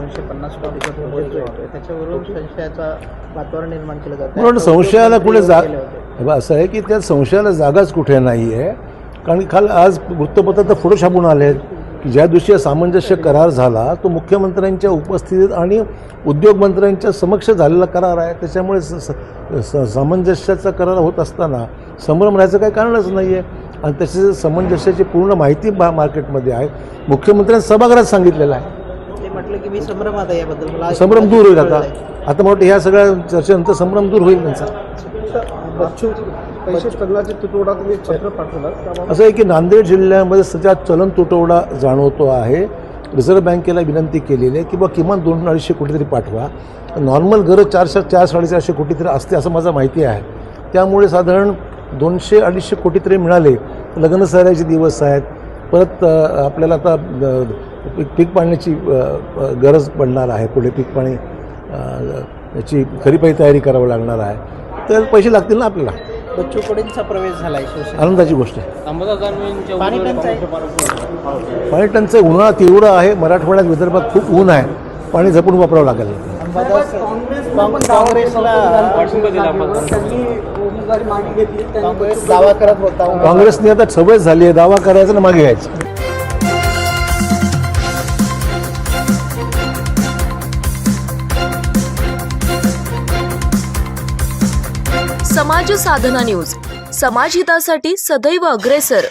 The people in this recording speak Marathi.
250 कोटीचा प्रोजेक्ट जो आहे त्याच्यावरून संशयाचा वातावरण निर्माण केलं जातं. म्हणून संशयाला कुठे असं आहे की त्या संशयाला जागाच कुठे नाही आहे. कारण काल आज वृत्तपत्रात फोटो छापून आले आहेत की ज्या दिवशी सामंजस्य करार झाला तो मुख्यमंत्र्यांच्या उपस्थितीत आणि उद्योगमंत्र्यांच्या समक्ष झालेला करार आहे. त्याच्यामुळे सामंजस्याचा करार होत असताना संभ्रम राहायचं काही कारणच नाही आहे. आणि त्याची सामंजस्याची पूर्ण माहिती मार्केटमध्ये आहे. मुख्यमंत्र्यांनी सभागृहात सांगितलेलं आहे. ते म्हटलं की मी संभ्रमात आहे याबद्दल मला संभ्रम दूर होईल. आता मला वाटतं ह्या सगळ्या चर्चेनंतर संभ्रम दूर होईल त्यांचा. पैसे चलनाचे तुटवडा तुम्ही पत्र पाठवलं असं आहे की नांदेड जिल्ह्यामध्ये सध्या चलन तुटवडा जाणवतो आहे. रिझर्व्ह बँकेला विनंती केलेली आहे की बा किमान 200-250 कोटी तरी पाठवा. नॉर्मल गरज 400-450 कोटी तरी असते असं माझं माहिती आहे. त्यामुळे साधारण 200-250 कोटी तरी मिळाले. लग्न सरायचे दिवस आहेत. परत आपल्याला आता पीक पाण्याची गरज पडणार आहे. पुढे पीक पाणी याची खरीपाई तयारी करावी लागणार आहे. तर पैसे लागतील ना आपल्याला. बच्चू कडूंचा प्रवेश झाला आहे शिवसेनेत. आनंदाची गोष्ट आहे. पाणी टंचाई पाणी टंचाई उन्हाळा तीव्र आहे. मराठवाड्यात विदर्भात खूप ऊन आहे. पाणी जपून वापरावं लागेल. काँग्रेस दावा करत होता. काँग्रेसने आता सवय झाली आहे दावा करायचा ना मागे घ्यायचं. समाज साधना न्यूज, समाजहितासाठी सदैव अग्रेसर.